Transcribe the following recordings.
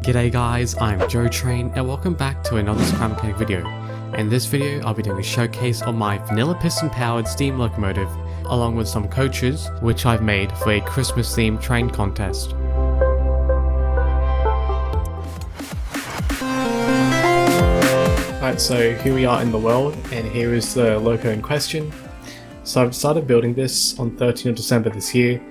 G'day guys, I'm Jotrain and welcome back to another Scrum Mechanic video. In this video I'll be doing a showcase on my vanilla piston powered steam locomotive along with some coaches which I've made for a Christmas themed train contest. Alright, so here we are in the world and here is the loco in question. So I've started building this on 13th of December this year,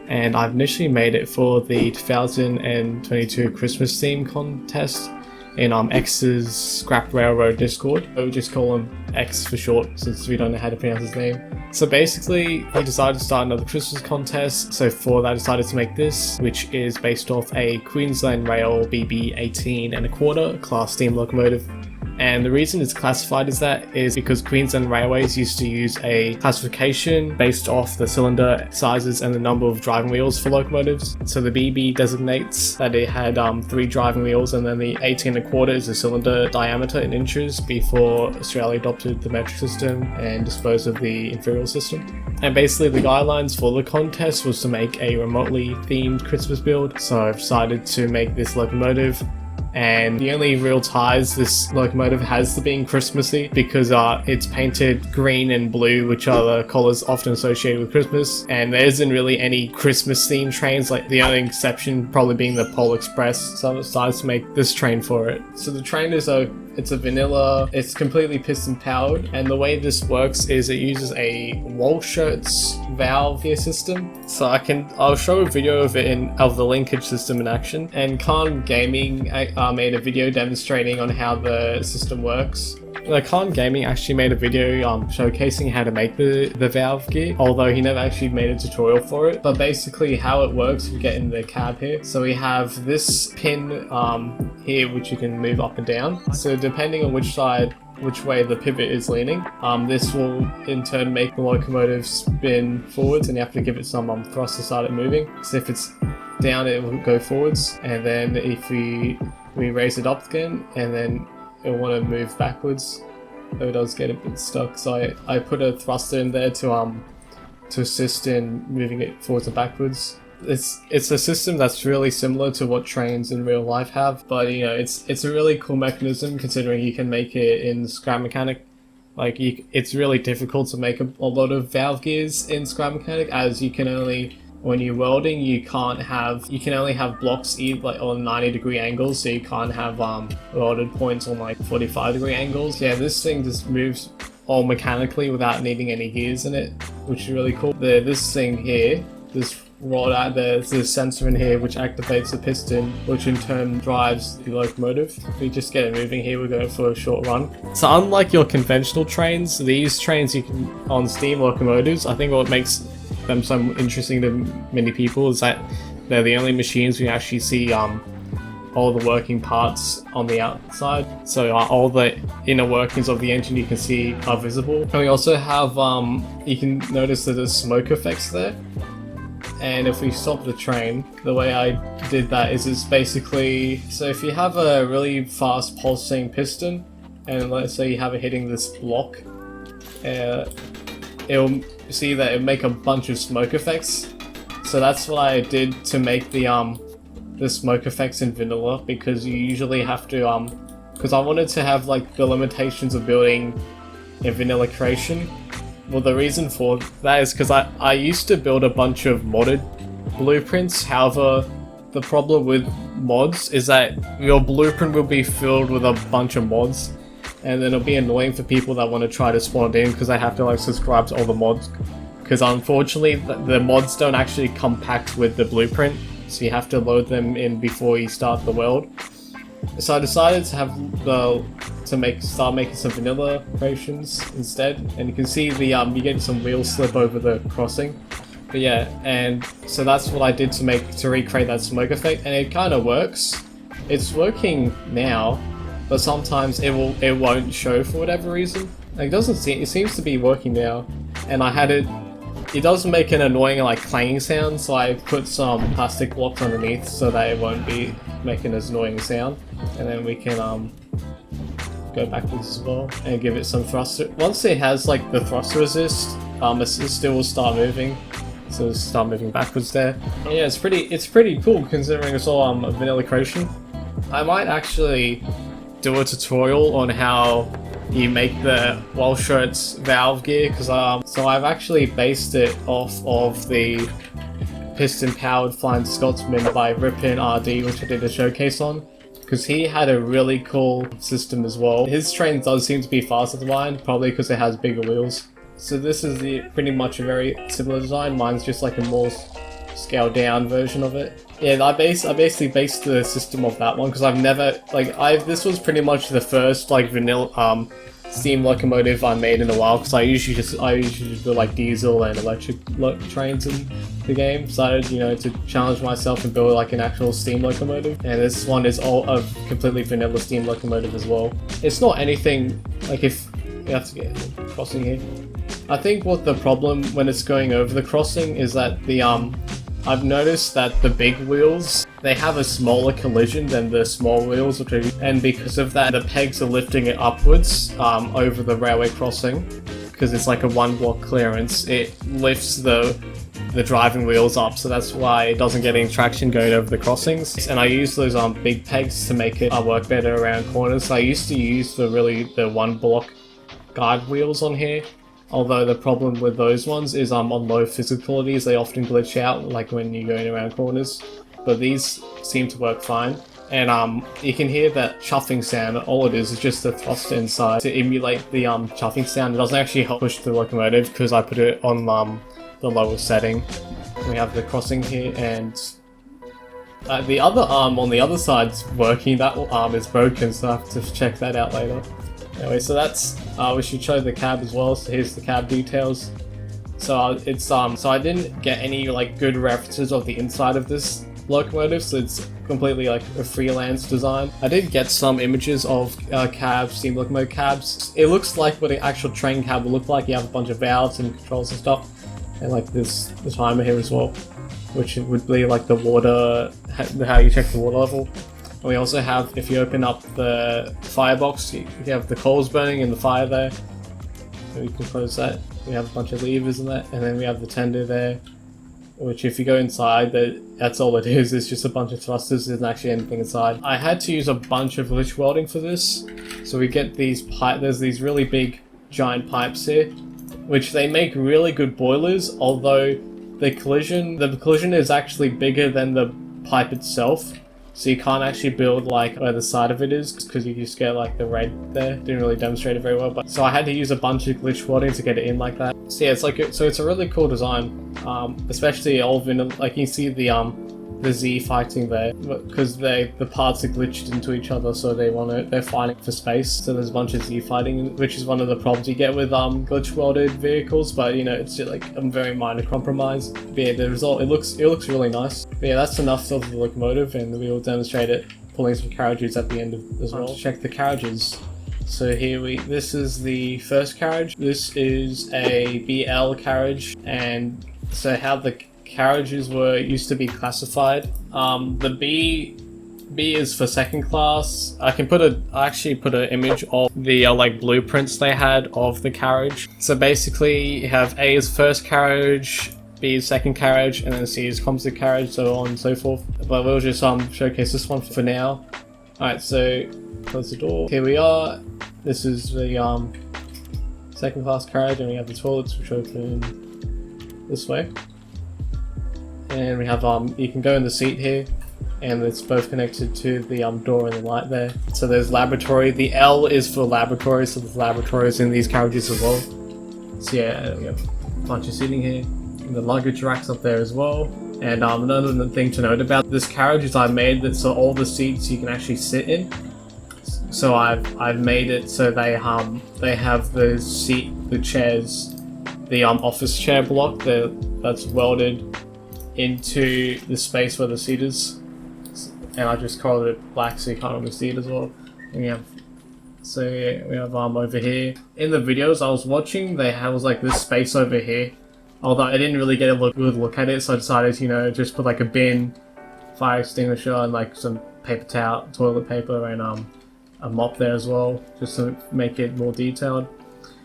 and I've initially made it for the 2022 Christmas theme contest in X's Scrap Railroad Discord. I would just call him X for short since we don't know how to pronounce his name. So basically he decided to start another Christmas contest, so for that I decided to make this, which is based off a Queensland Rail BB18 and a quarter class steam locomotive. And the reason it's classified as that is because Queensland Railways used to use a classification based off the cylinder sizes and the number of driving wheels for locomotives. So the BB designates that it had 3 driving wheels, and then the 18 and a quarter is the cylinder diameter in inches before Australia adopted the metric system and disposed of the imperial system. And basically the guidelines for the contest was to make a remotely themed Christmas build, so I've decided to make this locomotive. And the only real ties this locomotive has to being Christmassy because it's painted green and blue, which are the colours often associated with Christmas, and there isn't really any Christmas themed trains, like the only exception probably being the Pole Express, so I decided to make this train for it. So the train is it's a vanilla, it's completely piston powered, and the way this works is it uses a Walschaerts valve gear system. So I'll show a video of it of the linkage system in action. And Khan Gaming made a video demonstrating on how the system works. Khan Gaming actually made a video showcasing how to make the valve gear, although he never actually made a tutorial for it. But basically how it works, we get in the cab here. So we have this pin here which you can move up and down. So depending on which way the pivot is leaning, this will in turn make the locomotive spin forwards, and you have to give it some thrust to start it moving. So if it's down, it will go forwards, and then if we raise it up again, and then it'll want to move backwards. So it does get a bit stuck, so I put a thruster in there to assist in moving it forwards and backwards. It's a system that's really similar to what trains in real life have, but you know, it's a really cool mechanism considering you can make it in Scrum Mechanic. It's really difficult to make a lot of valve gears in Scrum Mechanic, as you can only, when you're welding, you can only have blocks on 90-degree angles, so you can't have welded points on 45-degree angles. Yeah, this thing just moves all mechanically without needing any gears in it, which is really cool. This thing here, this rod out there's this sensor in here which activates the piston, which in turn drives the locomotive. If we just get it moving here, we'll go for a short run. So unlike your conventional trains, these trains on steam locomotives, I think what makes them so interesting to many people is that they're the only machines we actually see all the working parts on the outside. So all the inner workings of the engine you can see are visible. And we also have, you can notice that there's smoke effects there. And if we stop the train, the way I did that is it's basically, so if you have a really fast pulsing piston, and let's say you have it hitting this block, it'll see that it'll make a bunch of smoke effects. So that's what I did to make the smoke effects in vanilla, because you usually have to, because I wanted to have the limitations of building a vanilla creation. Well, the reason for that is because I used to build a bunch of modded blueprints. However, the problem with mods is that your blueprint will be filled with a bunch of mods, and then it'll be annoying for people that want to try to spawn in because they have to subscribe to all the mods, because unfortunately the mods don't actually compact with the blueprint, so you have to load them in before you start the world. So I decided to start making some vanilla creations instead, and you can see you get some wheel slip over the crossing. But yeah, and so that's what I did to recreate that smoke effect, and it kind of works. It's working now, but sometimes it won't show for whatever reason. It seems to be working now, and I had it. It does make an annoying clanging sound, so I put some plastic blocks underneath so that it won't be making as annoying a sound. And then we can go backwards as well and give it some thruster. Once it has the thruster assist, it will start moving. So start moving backwards there. And yeah, it's pretty cool considering it's all vanilla creation. I might actually do a tutorial on how you make the Walschaerts valve gear, because so I've actually based it off of the Piston powered Flying Scotsman by Ripon RD, which I did a showcase on, because he had a really cool system as well. His train does seem to be faster than mine, probably because it has bigger wheels. So this is pretty much a very similar design. Mine's just like a more scaled down version of it. Yeah, I basically based the system off that one, because I've never, this was pretty much the first like vanilla steam locomotive I made in a while, because I usually just build like diesel and electric trains in the game. So, you know, to challenge myself and build like an actual steam locomotive. And this one is all a completely vanilla steam locomotive as well. It's not anything like, if you have to get a crossing here. I think what the problem when it's going over the crossing is that the I've noticed that the big wheels, they have a smaller collision than the small wheels, and because of that, the pegs are lifting it upwards over the railway crossing, because it's like a one block clearance. It lifts the driving wheels up, so that's why it doesn't get any traction going over the crossings. And I use those big pegs to make it work better around corners. So I used to use the one block guide wheels on here. Although the problem with those ones is on low physicalities, they often glitch out, like when you're going around corners. But these seem to work fine. And you can hear that chuffing sound. All it is just the thruster inside to emulate the chuffing sound. It doesn't actually help push the locomotive because I put it on the lower setting. We have the crossing here, and the other arm on the other side's working. That arm is broken, so I have to check that out later. Anyway, so that's, we should show the cab as well. So here's the cab details. So it's, so I didn't get any like good references of the inside of this locomotive, so it's completely like a freelance design. I did get some images of cabs, steam locomotive cabs. It looks like what an actual train cab will look like. You have a bunch of valves and controls and stuff. And like the timer here as well, which would be like the water, how you check the water level. And we also have, if you open up the firebox, you have the coals burning and the fire there. So you can close that. We have a bunch of levers in that, and then we have the tender there, which if you go inside, that's all it is. It's just a bunch of thrusters. There isn't actually anything inside. I had to use a bunch of glitch welding for this. So we get these there's these really big giant pipes here, which they make really good boilers, although the collision is actually bigger than the pipe itself. So you can't actually build like where the side of it is, because you just get like the red there. Didn't really demonstrate it very well, but so I had to use a bunch of glitch welding to get it in like that. So yeah, it's like it's a really cool design, especially all vanilla. Like you see the Z fighting there, because the parts are glitched into each other, so they're fighting for space. So there's a bunch of Z fighting, which is one of the problems you get with glitch welded vehicles. But you know, it's just like a very minor compromise. But yeah, the result, it looks really nice. But yeah, that's enough of the locomotive, and we will demonstrate it pulling some carriages at the end as well. Check the carriages. So here this is the first carriage. This is a BL carriage, and so how the carriages used to be classified. The B is for second class. I actually put an image of the like blueprints they had of the carriage. So basically you have A is first carriage, B is second carriage, and then C is composite carriage, so on and so forth. But we'll just showcase this one for now. Alright, so close the door. Here we are. This is the second class carriage, and we have the toilets which open this way. And we have, you can go in the seat here, and it's both connected to the door and the light there. So there's laboratory. The L is for laboratory, so there's laboratories in these carriages as well. So yeah, we have a bunch of seating here. And the luggage racks up there as well. And another thing to note about this carriage is I made that so all the seats you can actually sit in. So I've made it so they have the chairs, the office chair block that's welded into the space where the seat is, and I just colored it black so you can't really see it as well. And we have over here in the videos I was watching, was like this space over here, although I didn't really get a good look at it, so I decided to just put like a bin, fire extinguisher, and like some paper towel, toilet paper, and a mop there as well, just to make it more detailed.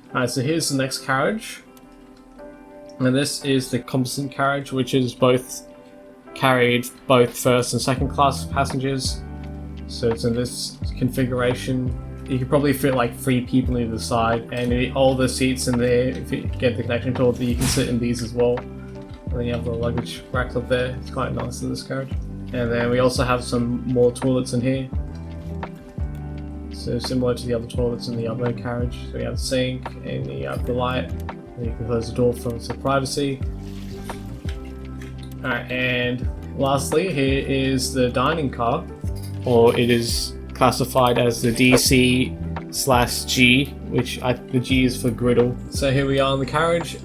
Alright, so here's the next carriage. And this is the composite carriage, which is carried both first and second class passengers. So it's in this configuration. You could probably fit like 3 people on either side, and all the seats in there, if you get the connection tool, you can sit in these as well. And then you have the luggage racks up there. It's quite nice in this carriage. And then we also have some more toilets in here. So similar to the other toilets in the other carriage. So you have the sink, and you have the light, and you can close the door for some privacy. Alright, and lastly, here is the dining car, or it is classified as the DC/G, which the G is for griddle. So here we are in the carriage,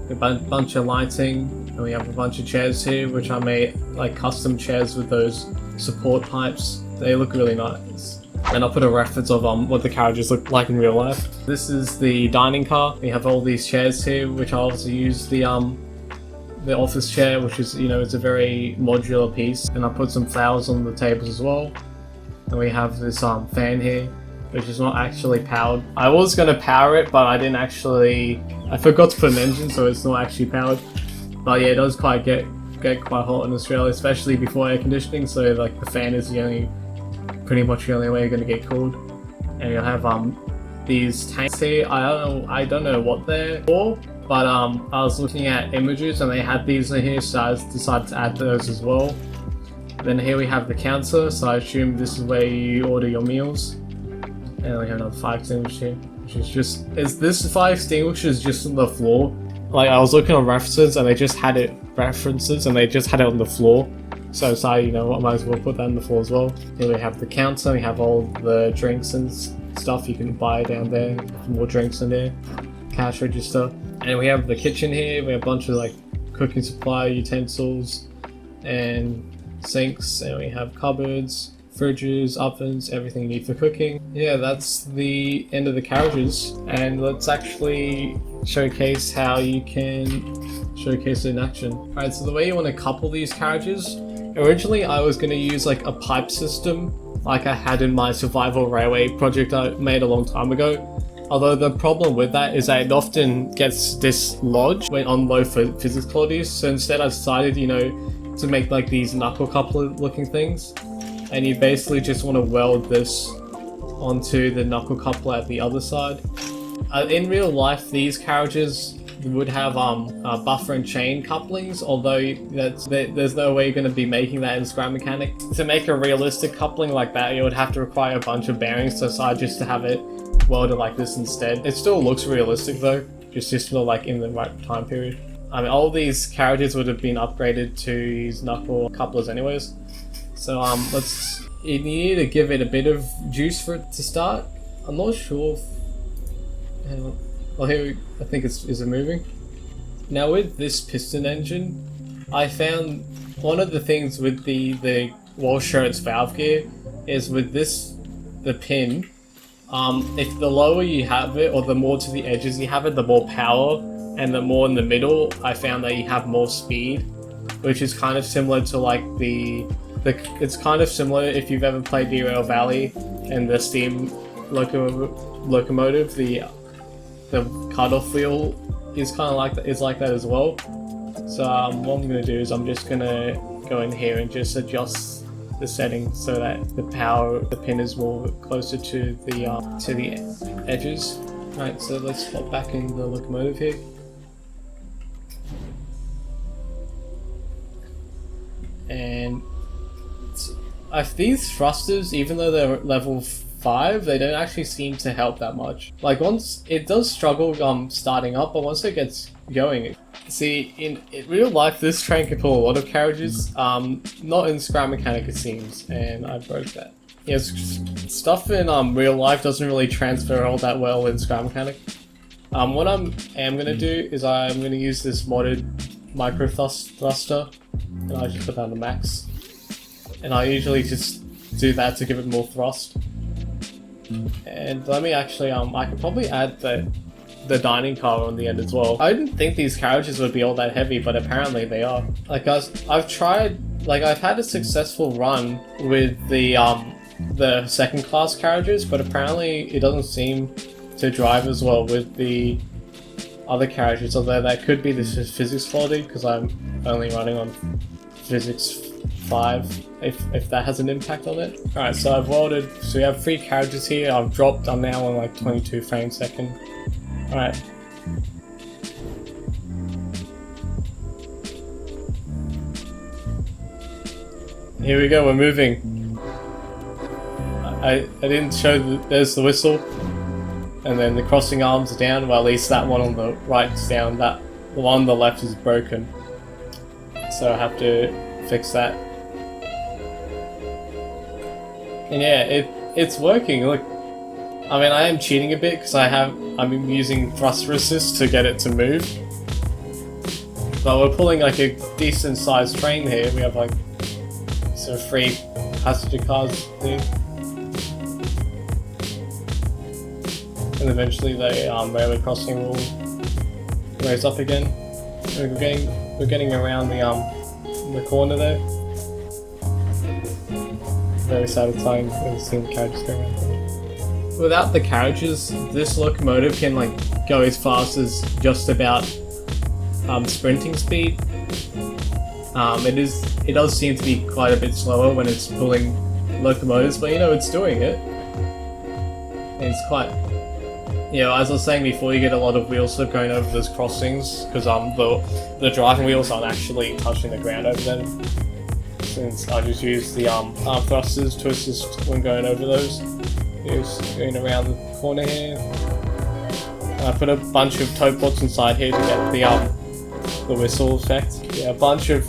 a bunch of lighting, and we have a bunch of chairs here, which I made like custom chairs with those support pipes. They look really nice. And I'll put a reference of what the carriages look like in real life. This is the dining car. We have all these chairs here, which I also use the office chair, which is, it's a very modular piece. And I put some flowers on the tables as well. And we have this fan here, which is not actually powered. I was going to power it, but I forgot to put an engine, so it's not actually powered. But yeah, it does get quite hot in Australia, especially before air conditioning, so like the fan is pretty much the only way you're going to get cooled. And you'll have these tanks here. I don't know what they're for, but I was looking at images and they had these in here, so I decided to add those as well. Then here we have the counter, so I assume this is where you order your meals. And we have another fire extinguisher, which is this fire extinguisher is just on the floor. Like, I was looking on references and they just had it on the floor. So I might as well put that on the floor as well. Here we have the counter, we have all the drinks and stuff you can buy down there. More drinks in there, cash register. And we have the kitchen here, we have a bunch of like cooking supply, utensils, and sinks, and we have cupboards, fridges, ovens, everything you need for cooking. Yeah, that's the end of the carriages, and let's actually showcase how you can showcase it in action. Alright, so the way you want to couple these carriages, originally I was going to use like a pipe system like I had in my survival railway project I made a long time ago. Although the problem with that is that it often gets dislodged when on low physics qualities, so instead I decided, to make like these knuckle coupler looking things, and you basically just want to weld this onto the knuckle coupler at the other side. In real life, these carriages would have buffer and chain couplings, although there's no way you're going to be making that in scrap mechanic. To make a realistic coupling like that, you would have to require a bunch of bearings, so I decided just to have it welded like this instead. It still looks realistic though, just not like in the right time period. I mean, all these carriages would have been upgraded to use knuckle couplers anyways. So you need to give it a bit of juice for it to start. I'm not sure hang on. Well, I think is it moving? Now with this piston engine, I found one of the things with the Walschaerts valve gear is with the pin, if the lower you have it or the more to the edges you have it, the more power, and the more in the middle, I found that you have more speed, which is kind of similar to like it's kind of similar if you've ever played Derailment Valley and the steam locomotive, the cutoff wheel is kind of like that, is like that as well. So what I'm going to do is I'm just going to go in here and just adjust the setting so that the pin is more closer to the edges. Right, so let's pop back in the locomotive here. And these thrusters, even though they're level 5, they don't actually seem to help that much. Like, once it does struggle starting up, but once it gets going, see, in real life this train can pull a lot of carriages, not in scrap mechanic it seems, and I broke that. Yes, stuff in real life doesn't really transfer all that well in scrap mechanic. What I am going to do is I'm going to use this modded micro thruster, and I just put that on the max. And I usually just do that to give it more thrust. And let me actually, I could probably add the dining car on the end as well. I didn't think these carriages would be all that heavy, but apparently they are. Like, guys, I've had a successful run with the second class carriages, but apparently it doesn't seem to drive as well with the other carriages, although that could be the physics quality, because I'm only running on physics 5, if that has an impact on it. Alright, so I've welded, so we have 3 carriages here. I'm now on like 22 frames a second. Alright. Here we go, we're moving. I didn't show, there's the whistle. And then the crossing arms are down, well at least that one on the right is down, the one on the left is broken. So I have to fix that. And yeah, it's working, look. I mean, I am cheating a bit because I'm using thruster assist to get it to move. But we're pulling like a decent sized train here. We have like sort of 3 passenger cars here. And eventually the railway crossing will raise up again. We're getting around the corner there. Very satisfying seeing the carriages go around there. Without the carriages, this locomotive can like go as fast as just about sprinting speed. It does seem to be quite a bit slower when it's pulling locomotives, but you know it's doing it. And it's quite, you know, as I was saying before, you get a lot of wheel slip going over those crossings because the driving wheels aren't actually touching the ground over them. Since I just use the arm thrusters to assist when going over those. Just going around the corner here. I put a bunch of tow ports inside here to get the whistle effect. Yeah, a bunch of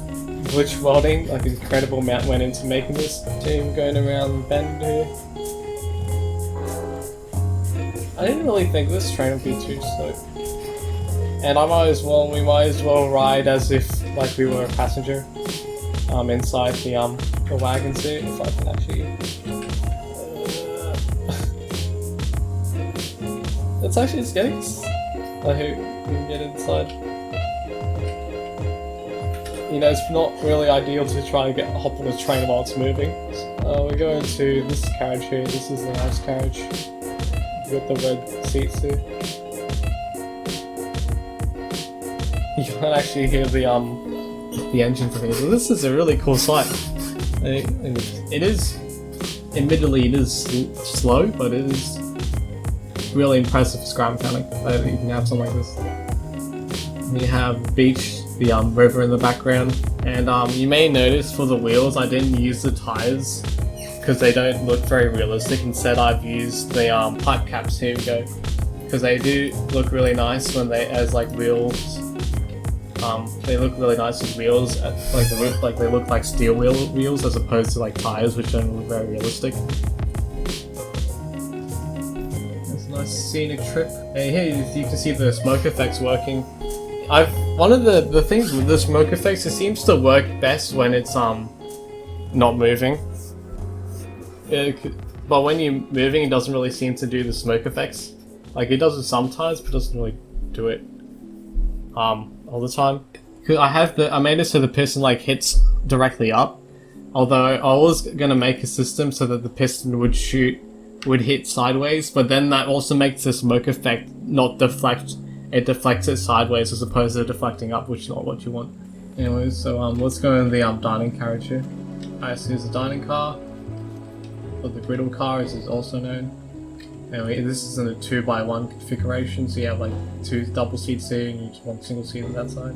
glitch welding, like an incredible amount went into making this. Team going around the bend here. I didn't really think this train would be too slow. And we might as well ride as if like we were a passenger. Inside the wagon seat, if I can actually. It's getting. I hope we can get inside. You know, it's not really ideal to try and hop on a train while it's moving. We're going to this carriage here. This is the nice carriage. We've got the red seats here. You can actually hear the engine from here. So this is a really cool sight. It is, admittedly, it is slow, but it is really impressive for scrap mechanik that you can have something like this. We have beach, the river in the background, and you may notice for the wheels I didn't use the tires because they don't look very realistic. Instead, I've used the pipe caps. Here we go, because they do look really nice when they as like wheels. They look really nice as wheels, they look like steel wheels as opposed to like tires, which don't look very realistic. It's a nice scenic trip. And here you can see the smoke effects working. One of the things with the smoke effects, it seems to work best when it's not moving. But when you're moving, it doesn't really seem to do the smoke effects. Like it does it sometimes, but it doesn't really do it all the time. I made it so the piston like hits directly up. Although I was gonna make a system so that the piston would hit sideways, but then that also makes the smoke effect not deflect. It deflects it sideways as opposed to deflecting up, which is not what you want. Anyways, so let's go in the dining carriage here. Alright, so here's the dining car, or the griddle car as it's also known. Anyway, this is in a 2x1 configuration, so you have like 2 double seats here and each 1 single seat on that side.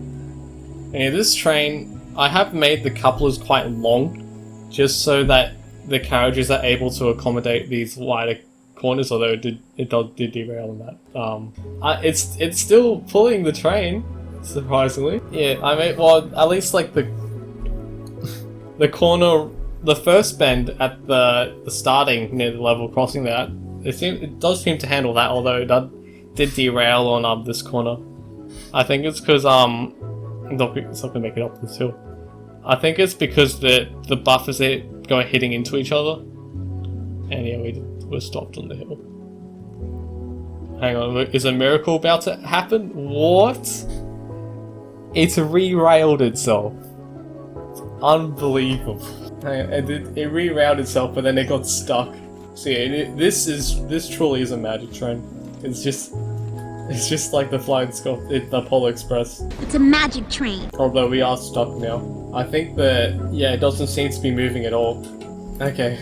Anyway, this train, I have made the couplers quite long, just so that the carriages are able to accommodate these wider corners, although it did derail in that. It's still pulling the train, surprisingly. Yeah, I mean, well, at least like the corner, the first bend at the starting near the level crossing there, it does seem to handle that, although it did derail on this corner. I think it's because it's not gonna make it up this hill. I think it's because the buffers are hitting into each other, and yeah, we're stopped on the hill. Hang on, is a miracle about to happen? What? It's re-railed itself. It's unbelievable. Hang on, it re-railed itself, but then it got stuck. So yeah, this truly is a magic train. It's just like the flying Scot, the Polar Express. It's a magic train. Although we are stuck now. I think that, yeah, it doesn't seem to be moving at all. Okay,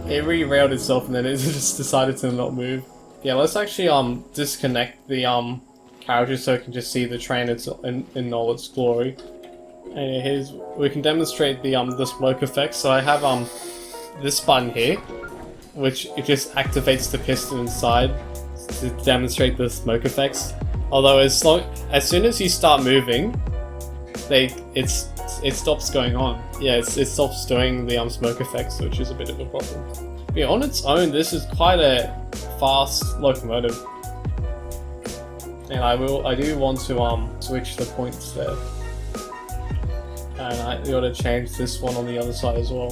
it re-railed itself and then it just decided to not move. Yeah, let's actually disconnect the carriages so we can just see the train in all its glory. And we can demonstrate the smoke effect. So I have this button here, which it just activates the piston inside to demonstrate the smoke effects. Although as soon as you start moving, it stops going on. Yeah, it stops doing the smoke effects, which is a bit of a problem. But yeah, on its own, this is quite a fast locomotive, and I do want to switch the points there, and I got to change this one on the other side as well.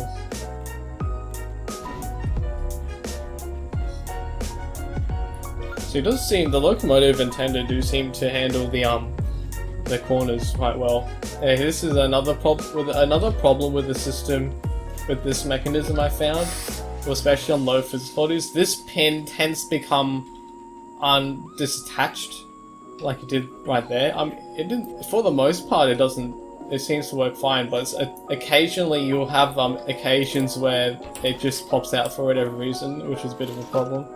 So it does seem the locomotive and tender do seem to handle the corners quite well. This is another problem with the system, with this mechanism I found, especially on low physicalities. This pin tends to become disattached, like it did right there. It didn't. For the most part, it doesn't. It seems to work fine, but occasionally you'll have occasions where it just pops out for whatever reason, which is a bit of a problem.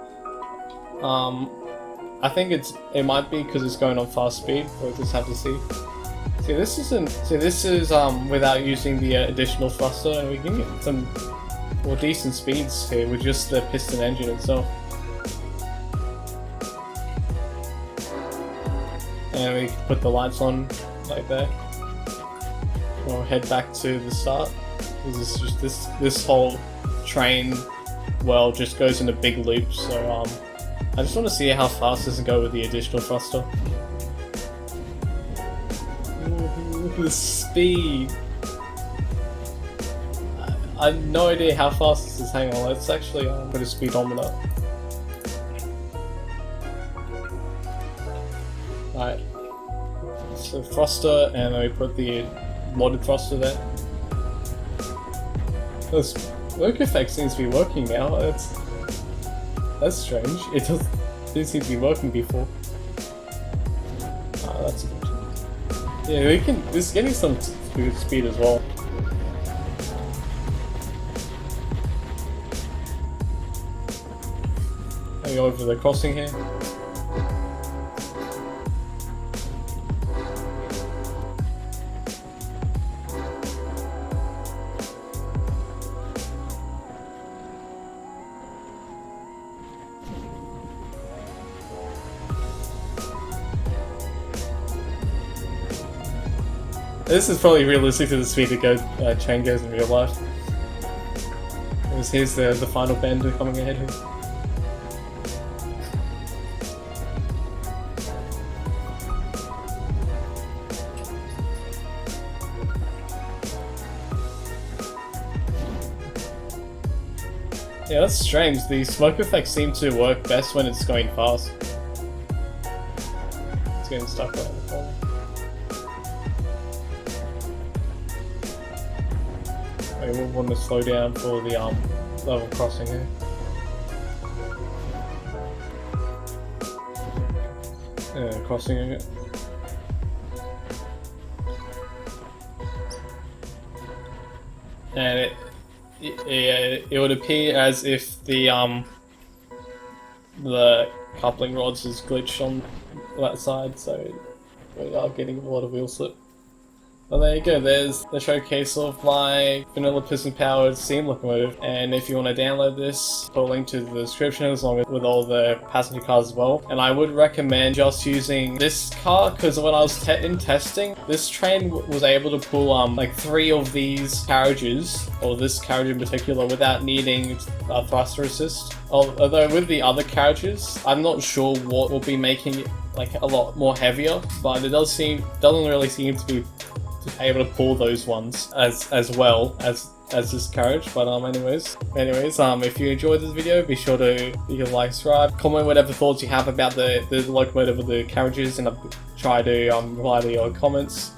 I think it might be because it's going on fast speed. We'll just have to see. See, this is without using the additional thruster, and we can get some more decent speeds here with just the piston engine itself. And we can put the lights on like that. We'll head back to the start. This whole train well just goes in a big loop, so I just want to see how fast this can go with the additional thruster. Ooh, the speed! I have no idea how fast this is. Hang on, let's actually put a speedometer. Right, so thruster, and then we put the modded thruster there. This work effect seems to be working now. That's strange. It didn't seem to be working before. Ah, that's good. Yeah, this is getting some good speed as well. Let me go over the crossing here. This is probably realistic to the speed that train goes in real life. Here's the final bend coming ahead here. Yeah, that's strange. The smoke effects seem to work best when it's going fast. It's getting stuck right in the corner. We will want to slow down for the level crossing here. Crossing it. And it would appear as if the coupling rods is glitched on that side, so we are getting a lot of wheel slip. Well, there you go, there's the showcase of my vanilla piston powered steam locomotive, and if you want to download this, put a link to the description along with all the passenger cars as well. And I would recommend just using this car, because when I was in testing, this train was able to pull like 3 of these carriages, or this carriage in particular, without needing a thruster assist. Although with the other carriages, I'm not sure what will be making it like a lot more heavier, but it doesn't really seem to be able to pull those ones as well as this carriage. But anyways, if you enjoyed this video, be sure to like, subscribe, comment whatever thoughts you have about the locomotive or the carriages, and I'll try to reply to your comments,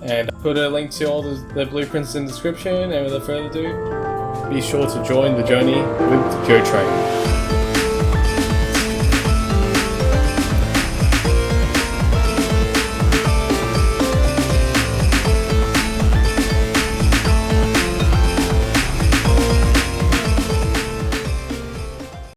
and put a link to all the blueprints in the description. And without further ado, be sure to join the journey with Jotrain.